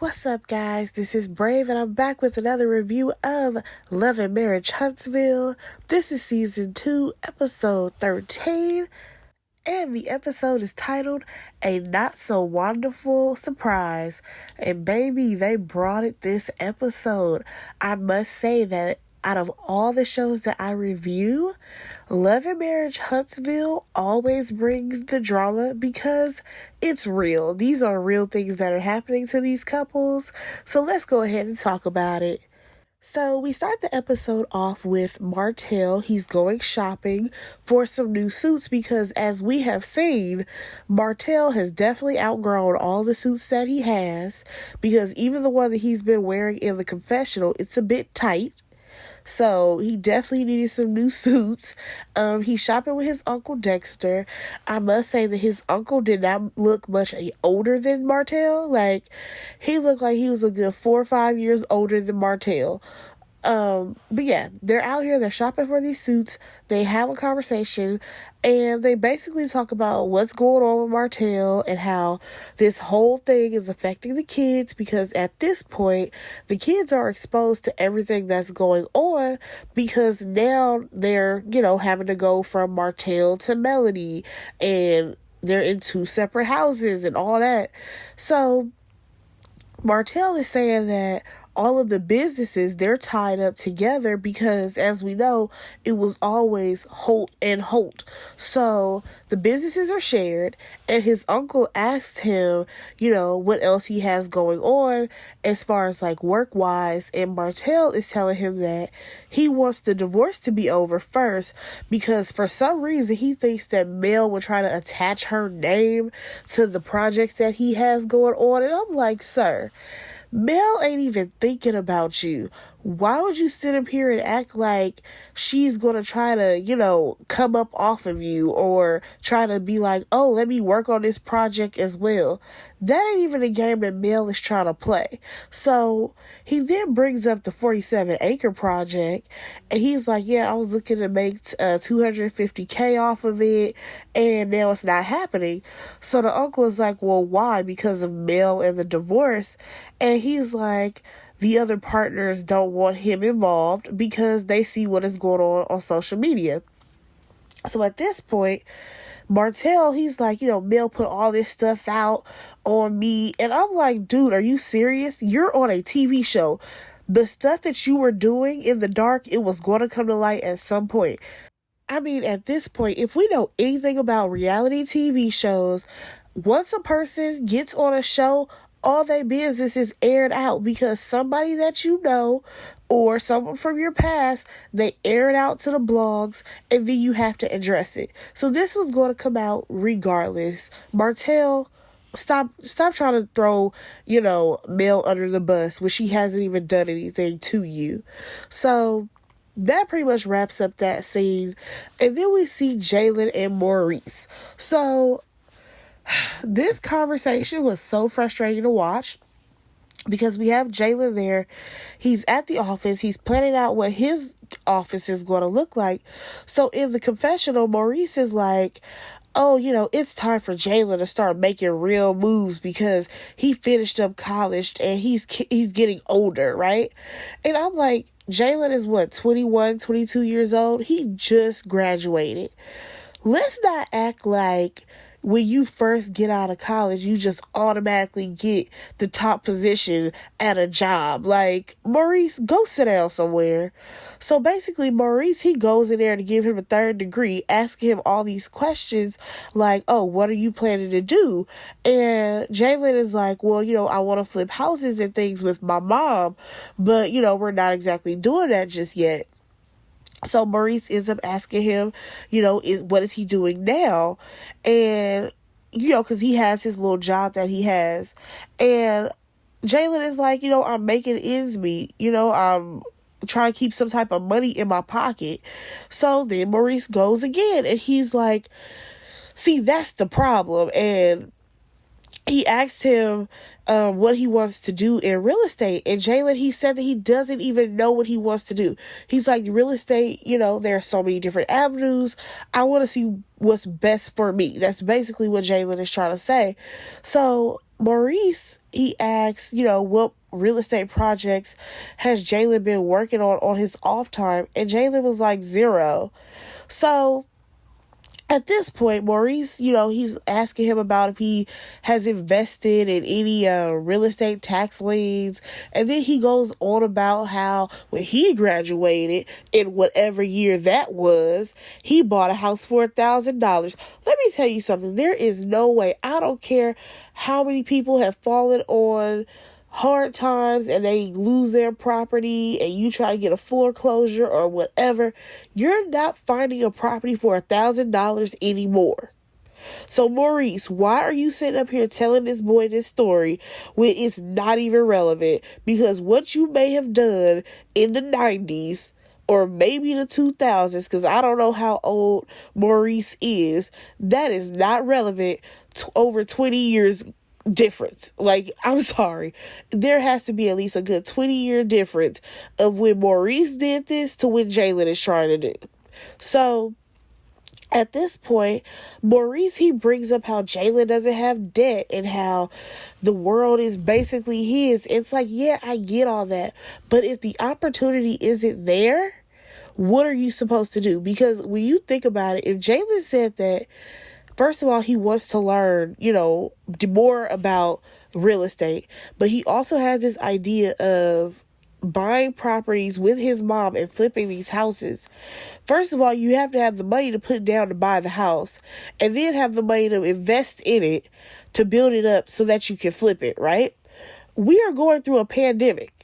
What's up, guys? This is Brave, and I'm back with another review of Love and Marriage Huntsville. This is season 2, episode 13, and the episode is titled A Not So Wonderful Surprise. And baby, they brought it this episode. I must say that out of all the shows that I review, Love and Marriage Huntsville always brings the drama because it's real. These are real things that are happening to these couples. So let's go ahead and talk about it. So we start the episode off with Martell. He's going shopping for some new suits because, as we have seen, Martell has definitely outgrown all the suits that he has, because even the one that he's been wearing in the confessional, it's a bit tight. So he definitely needed some new suits. He's shopping with his uncle Dexter. I must say that his uncle did not look much older than Martell. Like, he looked like he was a good 4 or 5 years older than Martell. But yeah, they're out here, they're shopping for these suits, they have a conversation, and they basically talk about what's going on with Martell and how this whole thing is affecting the kids, because at this point, the kids are exposed to everything that's going on, because now they're, having to go from Martell to Melody, and they're in 2 separate houses and all that. So Martell is saying that all of the businesses, they're tied up together because, as we know, it was always Holt and Holt. So the businesses are shared, and his uncle asked him, what else he has going on as far as like work-wise, and Martell is telling him that he wants the divorce to be over first because for some reason he thinks that Mel would try to attach her name to the projects that he has going on. And I'm like, sir, Mel ain't even thinking about you. Why would you sit up here and act like she's going to try to, come up off of you or try to be like, oh, let me work on this project as well? That ain't even a game that Mel is trying to play. So he then brings up the 47 acre project, and he's like, yeah, I was looking to make $250K off of it, and now it's not happening. So the uncle is like, well, why? Because of Mel and the divorce. And he's like, the other partners don't want him involved because they see what is going on social media. So at this point, Martell, he's like, Mel put all this stuff out on me. And I'm like, dude, are you serious? You're on a TV show. The stuff that you were doing in the dark, it was going to come to light at some point. I mean, at this point, if we know anything about reality TV shows, once a person gets on a show, all their business is aired out because somebody that you know or someone from your past, they air it out to the blogs, and then you have to address it. So this was going to come out regardless. Martell, stop trying to throw, Mel under the bus when she hasn't even done anything to you. So that pretty much wraps up that scene. And then we see Jalen and Maurice. So this conversation was so frustrating to watch because we have Jalen there. He's at the office. He's planning out what his office is going to look like. So in the confessional, Maurice is like, oh, it's time for Jalen to start making real moves because he finished up college and he's getting older, right? And I'm like, Jalen is what, 21, 22 years old? He just graduated. Let's not act like when you first get out of college, you just automatically get the top position at a job. Like, Maurice, go sit down somewhere. So basically, Maurice, he goes in there to give him a 3rd degree, asking him all these questions like, oh, what are you planning to do? And Jalen is like, well, I want to flip houses and things with my mom, but, we're not exactly doing that just yet. So Maurice ends up asking him, what is he doing now? And, because he has his little job that he has. And Jalen is like, I'm making ends meet. I'm trying to keep some type of money in my pocket. So then Maurice goes again, and he's like, see, that's the problem. And he asked him what he wants to do in real estate. And Jalen, he said that he doesn't even know what he wants to do. He's like, real estate, there are so many different avenues. I want to see what's best for me. That's basically what Jalen is trying to say. So Maurice, he asks, what real estate projects has Jalen been working on his off time? And Jalen was like, 0. So at this point, Maurice, he's asking him about if he has invested in any real estate tax liens. And then he goes on about how when he graduated, in whatever year that was, he bought a house for $1,000. Let me tell you something. There is no way. I don't care how many people have fallen on hard times and they lose their property and you try to get a foreclosure or whatever, you're not finding a property for $1,000 anymore. So Maurice, why are you sitting up here telling this boy this story when it's not even relevant? Because what you may have done in the 90s or maybe the 2000s, because I don't know how old Maurice is, that is not relevant to over 20 years difference. Like, I'm sorry. There has to be at least a good 20-year difference of when Maurice did this to when Jalen is trying to do. So at this point, Maurice, he brings up how Jalen doesn't have debt and how the world is basically his. It's like, yeah, I get all that. But if the opportunity isn't there, what are you supposed to do? Because when you think about it, if Jalen said that, first of all, he wants to learn, more about real estate. But he also has this idea of buying properties with his mom and flipping these houses. First of all, you have to have the money to put down to buy the house. And then have the money to invest in it to build it up so that you can flip it, right? We are going through a pandemic.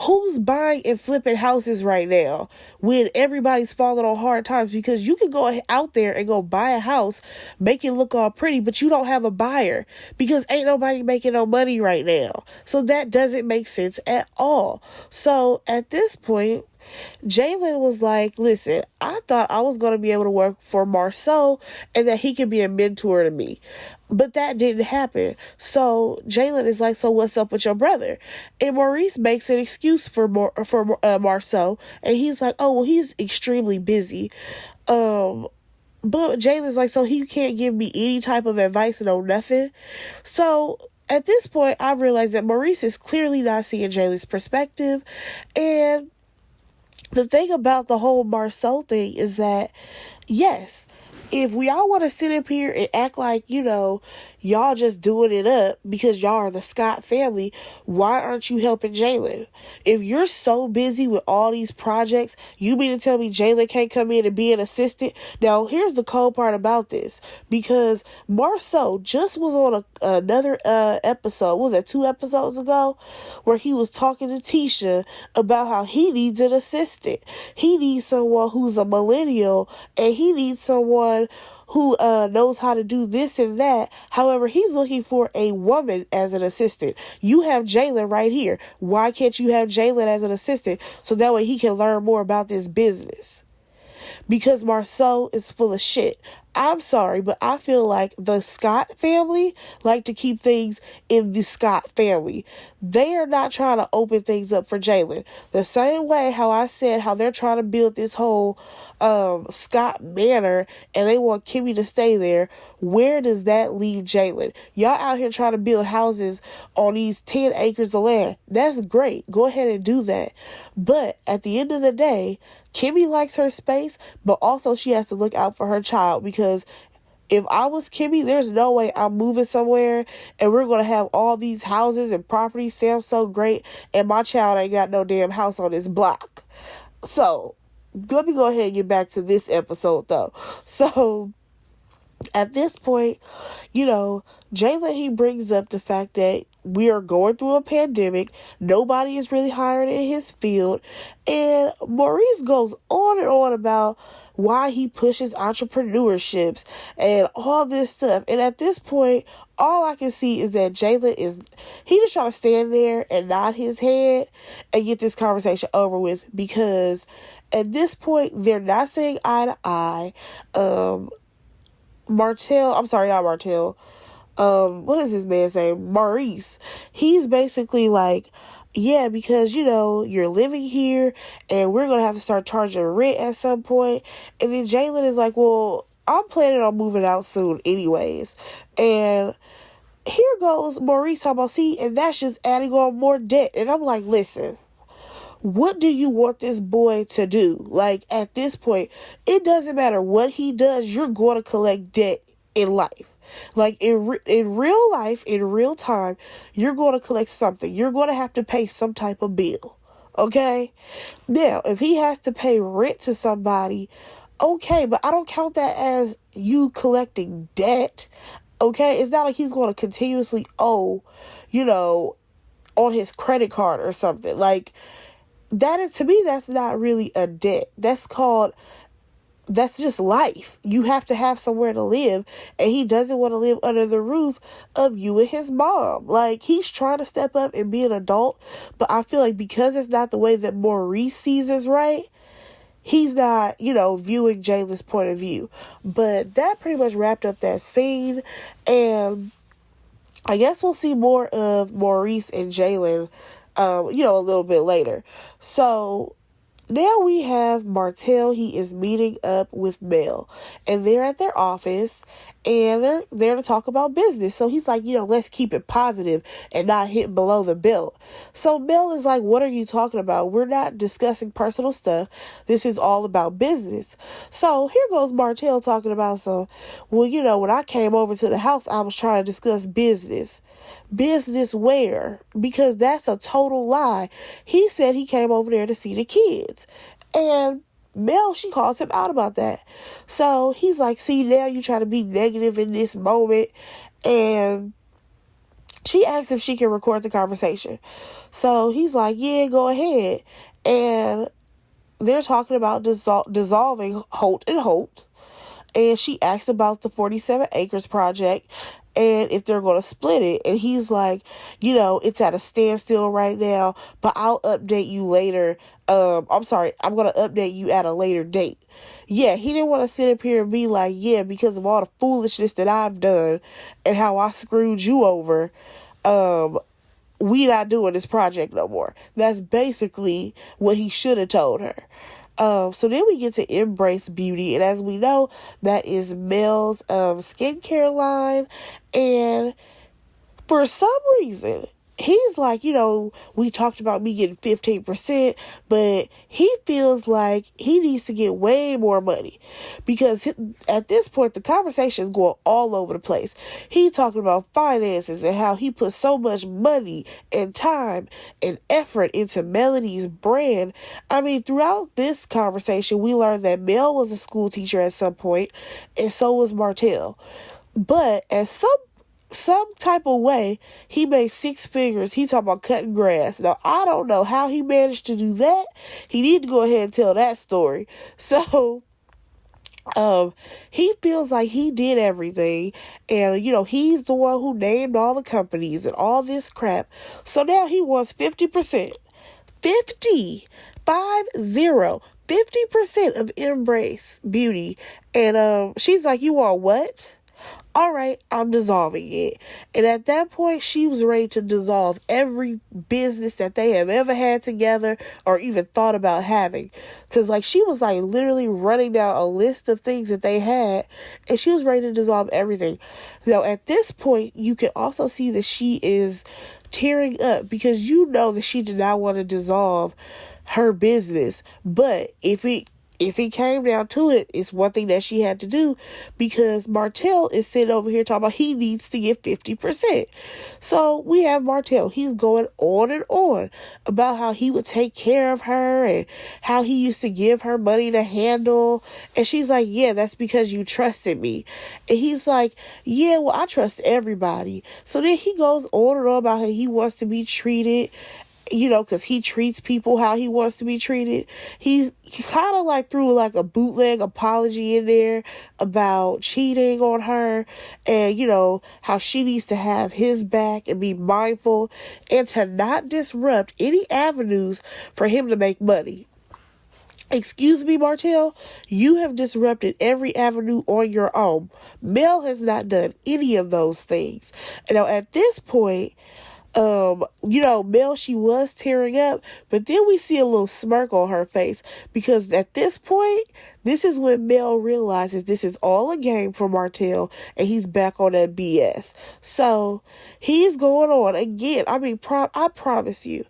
Who's buying and flipping houses right now when everybody's falling on hard times? Because you can go out there and go buy a house, make it look all pretty, but you don't have a buyer because ain't nobody making no money right now. So that doesn't make sense at all. So at this point, Jalen was like, listen, I thought I was going to be able to work for Marceau and that he could be a mentor to me. But that didn't happen. So Jalen is like, so what's up with your brother? And Maurice makes an excuse for Marceau. And he's like, oh, well, he's extremely busy. But Jalen's like, so he can't give me any type of advice, no nothing. So at this point, I realized that Maurice is clearly not seeing Jalen's perspective. And the thing about the whole Marceau thing is that, yes, if we all want to sit up here and act like, y'all just doing it up because y'all are the Scott family, why aren't you helping Jalen? If you're so busy with all these projects, you mean to tell me Jalen can't come in and be an assistant? Now, here's the cold part about this, because Marceau just was on another episode, was that 2 episodes ago, where he was talking to Tisha about how he needs an assistant. He needs someone who's a millennial, and he needs someone who knows how to do this and that. However, he's looking for a woman as an assistant. You have Jalen right here. Why can't you have Jalen as an assistant so that way he can learn more about this business? Because Marceau is full of shit. I'm sorry, but I feel like the Scott family like to keep things in the Scott family. They are not trying to open things up for Jalen. The same way how I said how they're trying to build this whole Scott Manor and they want Kimmy to stay there. Where does that leave Jalen? Y'all out here trying to build houses on these 10 acres of land. That's great. Go ahead and do that. But at the end of the day, Kimmy likes her space, but also she has to look out for her child, because if I was Kimmy, there's no way I'm moving somewhere and we're going to have all these houses and properties sound so great and my child ain't got no damn house on this block. So let me go ahead and get back to this episode though. So at this point, Jalen, he brings up the fact that we are going through a pandemic. Nobody is really hiring in his field. And Maurice goes on and on about why he pushes entrepreneurships and all this stuff. And at this point, all I can see is that he just trying to stand there and nod his head and get this conversation over with, because at this point, they're not saying eye to eye. What is his man's name? Maurice. He's basically like, yeah, because, you're living here and we're going to have to start charging rent at some point. And then Jalen is like, well, I'm planning on moving out soon anyways. And here goes Maurice talking about, see, and that's just adding on more debt. And I'm like, listen, what do you want this boy to do? Like, at this point, it doesn't matter what he does, you're going to collect debt in life. Like, in real life, in real time, you're going to collect something. You're going to have to pay some type of bill. Okay? Now, if he has to pay rent to somebody, okay, but I don't count that as you collecting debt. Okay? It's not like he's going to continuously owe, on his credit card or something. Like, that is, to me, that's not really a debt. That's just life. You have to have somewhere to live, and he doesn't want to live under the roof of you and his mom. Like, he's trying to step up and be an adult, but I feel like because it's not the way that Maurice sees is right, he's not, viewing Jalen's point of view. But that pretty much wrapped up that scene, and I guess we'll see more of Maurice and Jalen, a little bit later. So now we have Martell. He is meeting up with Mel, and they're at their office, and they're there to talk about business. So he's like, let's keep it positive and not hit below the belt. So Mel is like, what are you talking about? We're not discussing personal stuff. This is all about business. So here goes Martell talking about when I came over to the house, I was trying to discuss business. Business where? Because that's a total lie. He said he came over there to see the kids. And Mel, she calls him out about that. So he's like, see, now you try to be negative in this moment. And she asks if she can record the conversation. So he's like, yeah, go ahead. And they're talking about dissolving Holt and Holt. And she asks about the 47 acres project and if they're going to split it. And he's like, it's at a standstill right now, but I'll update you later. I'm sorry, I'm going to update you at a later date. Yeah, he didn't want to sit up here and be like, yeah, because of all the foolishness that I've done and how I screwed you over, we not doing this project no more. That's basically what he should have told her. So then we get to Embrace Beauty, and as we know, that is Mel's skincare line, and for some reason, he's like, we talked about me getting 15%, but he feels like he needs to get way more money because at this point, the conversation is going all over the place. He talking about finances and how he put so much money and time and effort into Melanie's brand. I mean, throughout this conversation, we learned that Mel was a school teacher at some point, and so was Martell. But at some type of way, he made 6 figures. He talking about cutting grass. Now, I don't know how he managed to do that. He need to go ahead and tell that story. So, he feels like he did everything. And, he's the one who named all the companies and all this crap. So now he wants 50%. 50% of Embrace Beauty. And, she's like, you want what? All right, I'm dissolving it. And at that point, she was ready to dissolve every business that they have ever had together or even thought about having. Because, she was, literally running down a list of things that they had, and she was ready to dissolve everything. Now, at this point, you can also see that she is tearing up because that she did not want to dissolve her business. But if it came down to it, it's one thing that she had to do because Martell is sitting over here talking about he needs to get 50%. So we have Martell. He's going on and on about how he would take care of her and how he used to give her money to handle. And she's like, yeah, that's because you trusted me. And he's like, yeah, well, I trust everybody. So then he goes on and on about how he wants to be treated, because he treats people how he wants to be treated. He kind of threw a bootleg apology in there about cheating on her and, how she needs to have his back and be mindful and to not disrupt any avenues for him to make money. Excuse me, Martell, you have disrupted every avenue on your own. Mel has not done any of those things. Now, at this point, Mel, she was tearing up, but then we see a little smirk on her face because at this point, this is when Mel realizes this is all a game for Martell and he's back on that BS. So he's going on again. I mean, I promise you,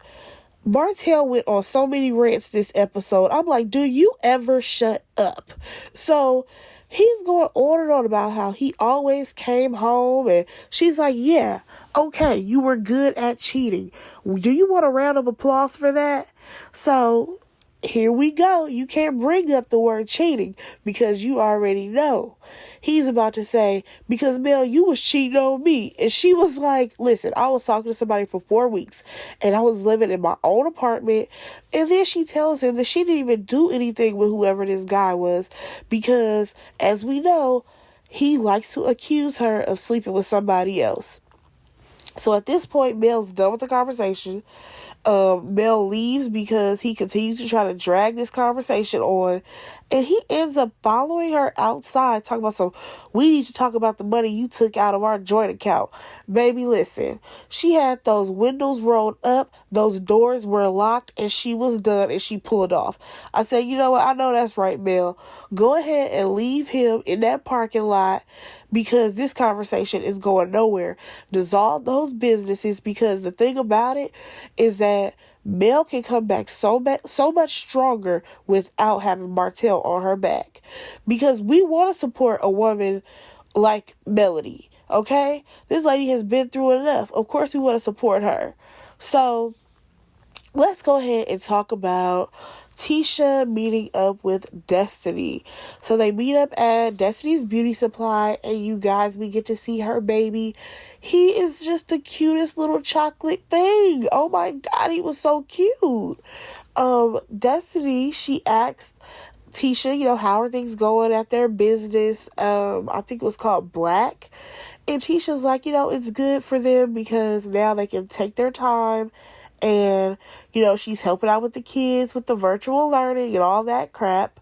Martell went on so many rants this episode. I'm like, do you ever shut up? So he's going on and on about how he always came home, and she's like, yeah, okay, you were good at cheating. Do you want a round of applause for that? So here we go. You can't bring up the word cheating because you already know. He's about to say, because Mel, you was cheating on me. And she was like, listen, I was talking to somebody for 4 weeks and I was living in my own apartment. And then she tells him that she didn't even do anything with whoever this guy was because, as we know, he likes to accuse her of sleeping with somebody else. So at this point, Mel's done with the conversation. Mel leaves because he continues to try to drag this conversation on. And he ends up following her outside, talking about we need to talk about the money you took out of our joint account. Baby, listen, she had those windows rolled up, those doors were locked, and she was done, and she pulled off. I said, you know what? I know that's right, Mel. Go ahead and leave him in that parking lot because this conversation is going nowhere. Dissolve those businesses because the thing about it is that Mel can come back so much stronger without having Martell on her back. Because we want to support a woman like Melody, okay? This lady has been through enough. Of course we want to support her. So let's go ahead and talk about Tisha meeting up with Destiny. So they meet up at Destiny's Beauty Supply, and you guys, we get to see her baby. He is just the cutest little chocolate thing. Oh my God, he was so cute. Destiny, she asked Tisha, how are things going at their business? I think it was called Black. And Tisha's like, it's good for them because now they can take their time. And, she's helping out with the kids with the virtual learning and all that crap.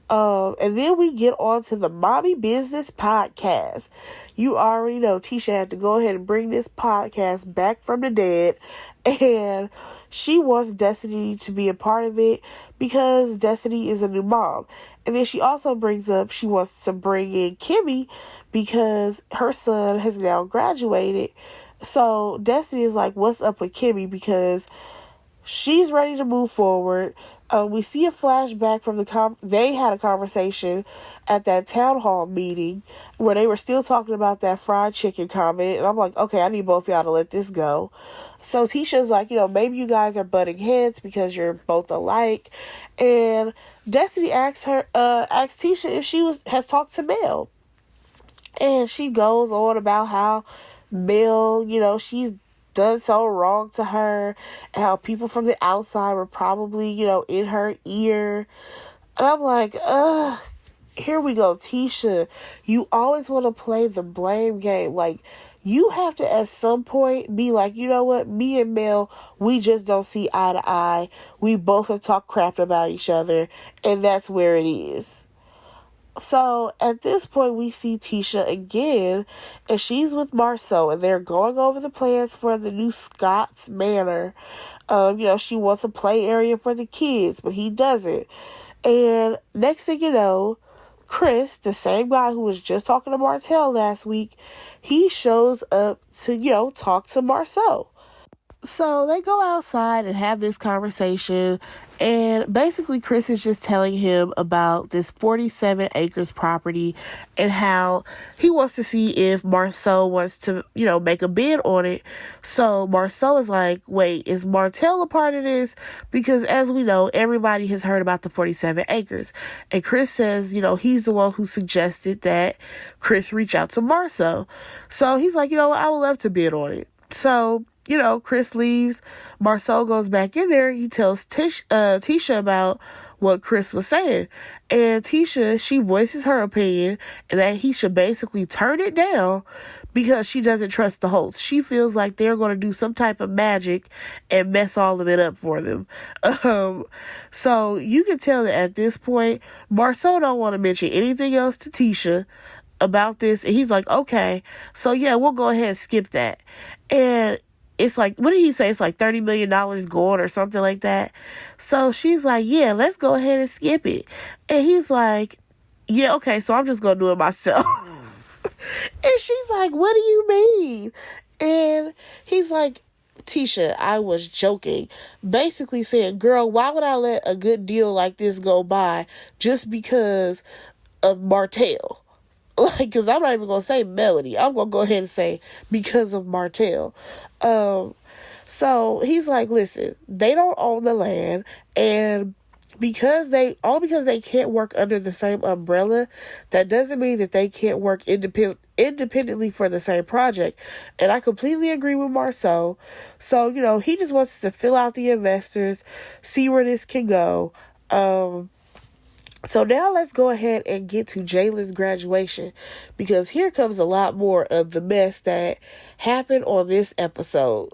And then we get on to the Mommy Business Podcast. You already know Tisha had to go ahead and bring this podcast back from the dead. And she wants Destiny to be a part of it because Destiny is a new mom. And then she also brings up she wants to bring in Kimmy because her son has now graduated. So Destiny is like, what's up with Kimmy? Because she's ready to move forward. We see a flashback from they had a conversation at that town hall meeting where they were still talking about that fried chicken comment. And I'm like, okay, I need both y'all to let this go. So Tisha's like, maybe you guys are butting heads because you're both alike. And Destiny asks Tisha if she has talked to Mel. And she goes on about how Mel, she's done so wrong to her, and how people from the outside were probably, in her ear. And I'm like, here we go, Tisha. You always want to play the blame game. Like, you have to at some point be like, you know what, me and Mel, we just don't see eye to eye. We both have talked crap about each other, and that's where it is. So at this point, we see Tisha again, and she's with Marceau, and they're going over the plans for the new Scott's Manor. She wants a play area for the kids, but he doesn't. And next thing you know, Chris, the same guy who was just talking to Martell last week, he shows up to, talk to Marceau. So they go outside and have this conversation, and basically Chris is just telling him about this 47 acres property and how he wants to see if Marceau wants to, make a bid on it. So Marceau is like, wait, is Martell a part of this? Because as we know, everybody has heard about the 47 acres. And Chris says, he's the one who suggested that Chris reach out to Marceau. So he's like, I would love to bid on it. So Chris leaves. Marceau goes back in there. He tells Tisha about what Chris was saying. And Tisha, she voices her opinion and that he should basically turn it down because she doesn't trust the host. She feels like they're going to do some type of magic and mess all of it up for them. So you can tell that at this point, Marceau don't want to mention anything else to Tisha about this. And he's like, okay, so yeah, we'll go ahead and skip that. And it's like, what did he say? It's like $30 million gone or something like that. So she's like, yeah, let's go ahead and skip it. And he's like, yeah, okay, so I'm just going to do it myself. And she's like, what do you mean? And he's like, Tisha, I was joking. Basically saying, girl, why would I let a good deal like this go by just because of Martell? Like, because I'm not even going to say Melody. I'm going to go ahead and say because of Martell. So he's like, listen, they don't own the land, and because they can't work under the same umbrella, that doesn't mean that they can't work independently for the same project. And I completely agree with Marceau. So, he just wants to fill out the investors, see where this can go. So now let's go ahead and get to Jalen's graduation, because here comes a lot more of the mess that happened on this episode.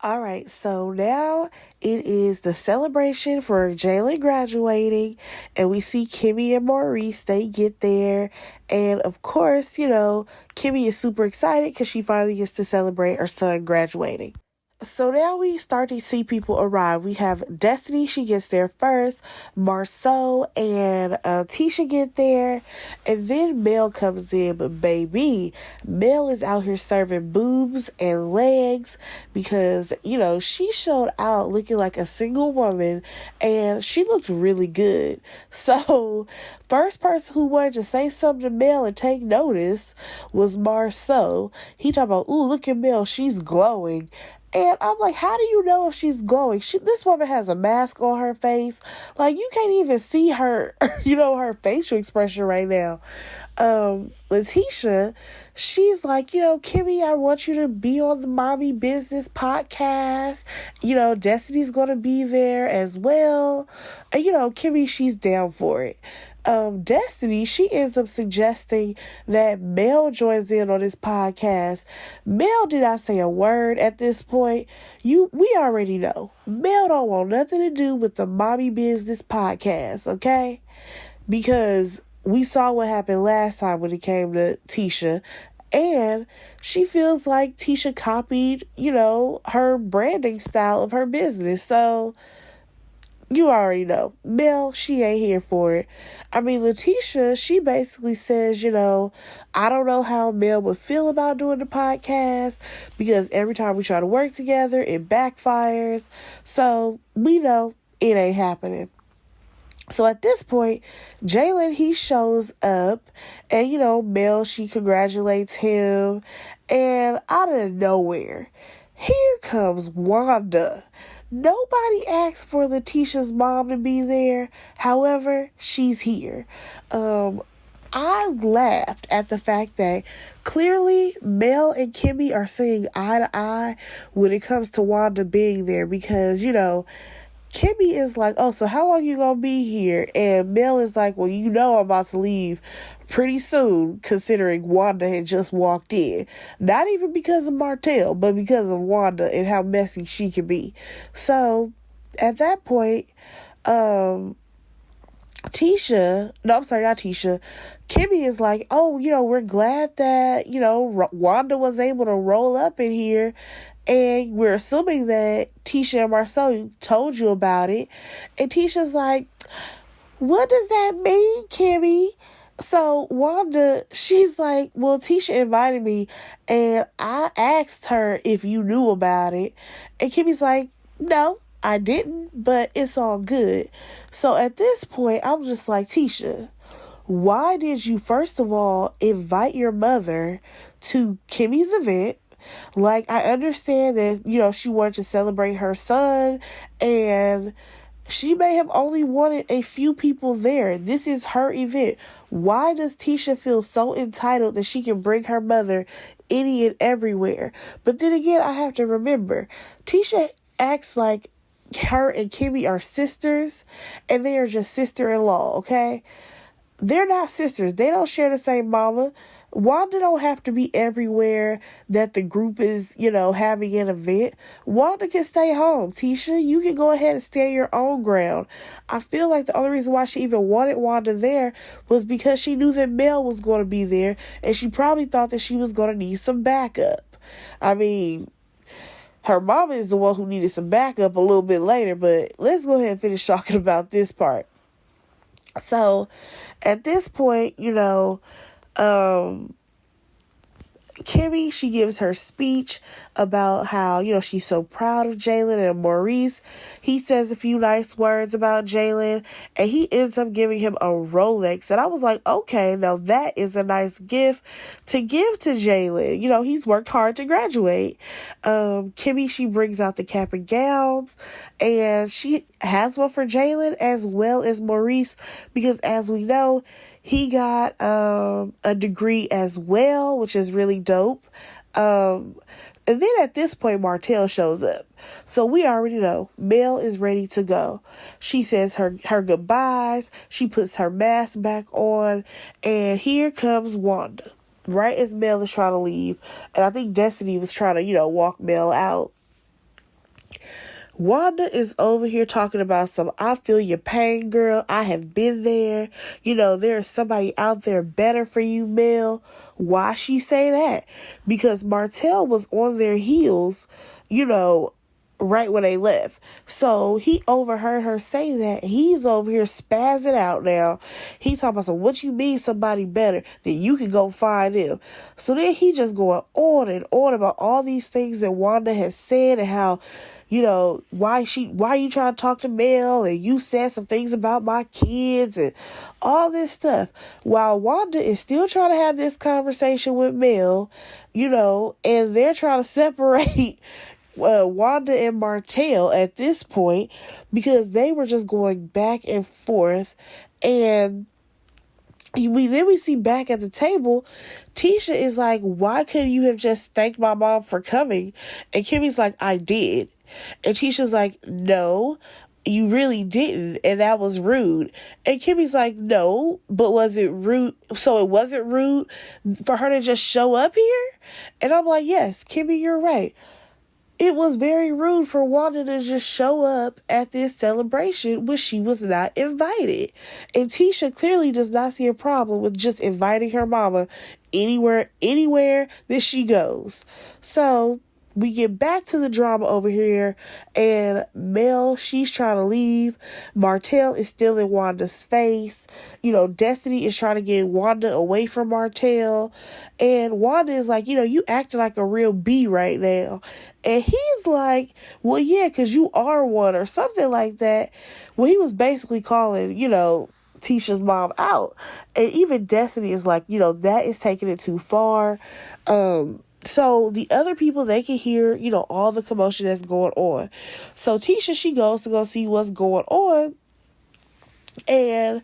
All right, so now it is the celebration for Jalen graduating, and we see Kimmy and Maurice, they get there, and of course, Kimmy is super excited because she finally gets to celebrate her son graduating. So now we start to see people arrive. We have Destiny, she gets there first. Marceau and Tisha get there. And then Mel comes in. But baby, Mel is out here serving boobs and legs because, she showed out looking like a single woman. And she looked really good. So first person who wanted to say something to Mel and take notice was Marceau. He talking about, ooh, look at Mel, she's glowing. And I'm like, how do you know if she's glowing? This woman has a mask on her face. Like, you can't even see her, her facial expression right now. Letitia, she's like, Kimmy, I want you to be on the Mommy Business podcast. Destiny's going to be there as well. And, Kimmy, she's down for it. Destiny, she ends up suggesting that Mel joins in on this podcast. Mel did not say a word at this point. We already know. Mel don't want nothing to do with the Mommy Business podcast, okay? Because we saw what happened last time when it came to Tisha. And she feels like Tisha copied, her branding style of her business. So you already know. Mel, she ain't here for it. I mean, Letitia, she basically says, I don't know how Mel would feel about doing the podcast because every time we try to work together, it backfires. So we know it ain't happening. So at this point, Jalen, he shows up and, Mel, she congratulates him. And out of nowhere, here comes Wanda. Nobody asked for Letitia's mom to be there. However, she's here. I laughed at the fact that clearly Mel and Kimmy are seeing eye to eye when it comes to Wanda being there because, Kimmy is like, oh, so how long you gonna be here? And Mel is like, well, I'm about to leave pretty soon, considering Wanda had just walked in. Not even because of Martell, but because of Wanda and how messy she can be. So, at that point, Kimmy is like, oh, we're glad that, Wanda was able to roll up in here. And we're assuming that Tisha and Marceau told you about it. And Tisha's like, what does that mean, Kimmy? So Wanda, she's like, well, Tisha invited me and I asked her if you knew about it. And Kimmy's like, no, I didn't, but it's all good. So at this point, I'm just like, Tisha, why did you, first of all, invite your mother to Kimmy's event? Like, I understand that, she wanted to celebrate her son and she may have only wanted a few people there. This is her event. Why does Tisha feel so entitled that she can bring her mother any and everywhere? But then again, I have to remember, Tisha acts like her and Kimmy are sisters and they are just sister-in-law, okay? They're not sisters. They don't share the same mama. Wanda don't have to be everywhere that the group is, having an event. Wanda can stay home. Tisha, you can go ahead and stand your own ground. I feel like the only reason why she even wanted Wanda there was because she knew that Mel was going to be there and she probably thought that she was going to need some backup. I mean, Her mama is the one who needed some backup a little bit later, but let's go ahead and finish talking about this part. So at this point, Kimmy, she gives her speech about how, she's so proud of Jalen, and Maurice, he says a few nice words about Jalen, and he ends up giving him a Rolex. And I was like, okay, now that is a nice gift to give to Jalen. He's worked hard to graduate. Kimmy, she brings out the cap and gowns, and she has one for Jalen as well as Maurice, because as we know, he got a degree as well, which is really dope. And then at this point, Martell shows up. So we already know Mel is ready to go. She says her goodbyes. She puts her mask back on. And here comes Wanda, right as Mel is trying to leave. And I think Destiny was trying to, walk Mel out. Wanda is over here talking about I feel your pain, girl. I have been there. There's somebody out there better for you, Mel. Why she say that? Because Martell was on their heels, right when they left. So he overheard her say that. He's over here spazzing out now. He talking about, so what you mean somebody better? Then you can go find him. So then he just going on and on about all these things that Wanda has said, and how, why you trying to talk to Mel, and you said some things about my kids and all this stuff. While Wanda is still trying to have this conversation with Mel, and they're trying to separate Wanda and Martell at this point, because they were just going back and forth. And then we see back at the table, Tisha is like, why couldn't you have just thanked my mom for coming? And Kimmy's like, I did. And Tisha's like, no, you really didn't, and that was rude. And Kimmy's like, no, but was it rude? So it wasn't rude for her to just show up here? And I'm like, yes, Kimmy, you're right. It was very rude for Wanda to just show up at this celebration when she was not invited. And Tisha clearly does not see a problem with just inviting her mama anywhere that she goes. So we get back to the drama over here, and Mel, she's trying to leave. Martell is still in Wanda's face. Destiny is trying to get Wanda away from Martell. And Wanda is like, you acting like a real bee right now. And he's like, well, yeah, because you are one, or something like that. Well, he was basically calling, Tisha's mom out. And even Destiny is like, that is taking it too far. So the other people, they can hear, all the commotion that's going on. So Tisha, she goes to go see what's going on. And,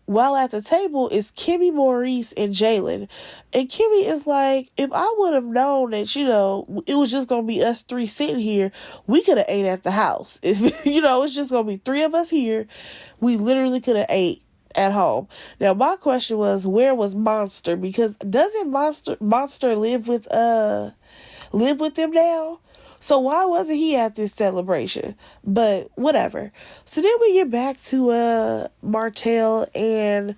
while at the table is Kimmy, Maurice, and Jalen. And Kimmy is like, if I would have known that, it was just going to be us three sitting here, we could have ate at the house. If, it's just going to be three of us here, we literally could have ate at home. Now, my question was, where was Monster? Because doesn't Monster live with them now? So why wasn't he at this celebration? But whatever. So then we get back to Martell and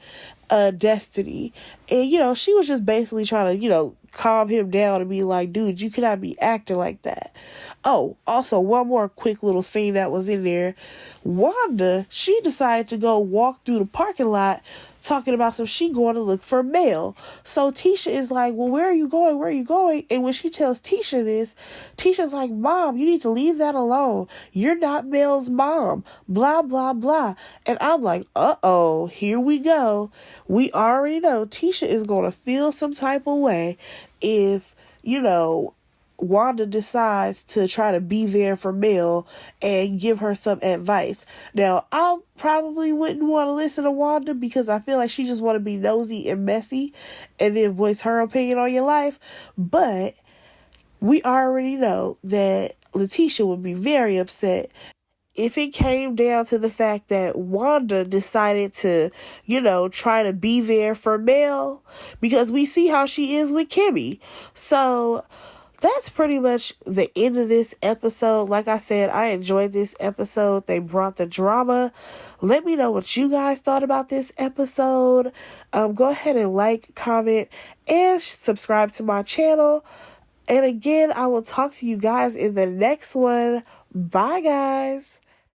Destiny. And, she was just basically trying to, calm him down and be like, dude, you cannot be acting like that. Oh, also, one more quick little scene that was in there. Wanda, she decided to go walk through the parking lot talking about she going to look for Mel. So Tisha is like, well, where are you going? Where are you going? And when she tells Tisha this, Tisha's like, Mom, you need to leave that alone. You're not Mel's mom. Blah, blah, blah. And I'm like, uh-oh, here we go. We already know Tisha is going to feel some type of way if, Wanda decides to try to be there for Mel and give her some advice. Now, I probably wouldn't want to listen to Wanda, because I feel like she just want to be nosy and messy and then voice her opinion on your life. But we already know that Letitia would be very upset if it came down to the fact that Wanda decided to, try to be there for Mel, because we see how she is with Kimmy. So that's pretty much the end of this episode. Like I said, I enjoyed this episode. They brought the drama. Let me know what you guys thought about this episode. Go ahead and like, comment, and subscribe to my channel. And again, I will talk to you guys in the next one. Bye, guys.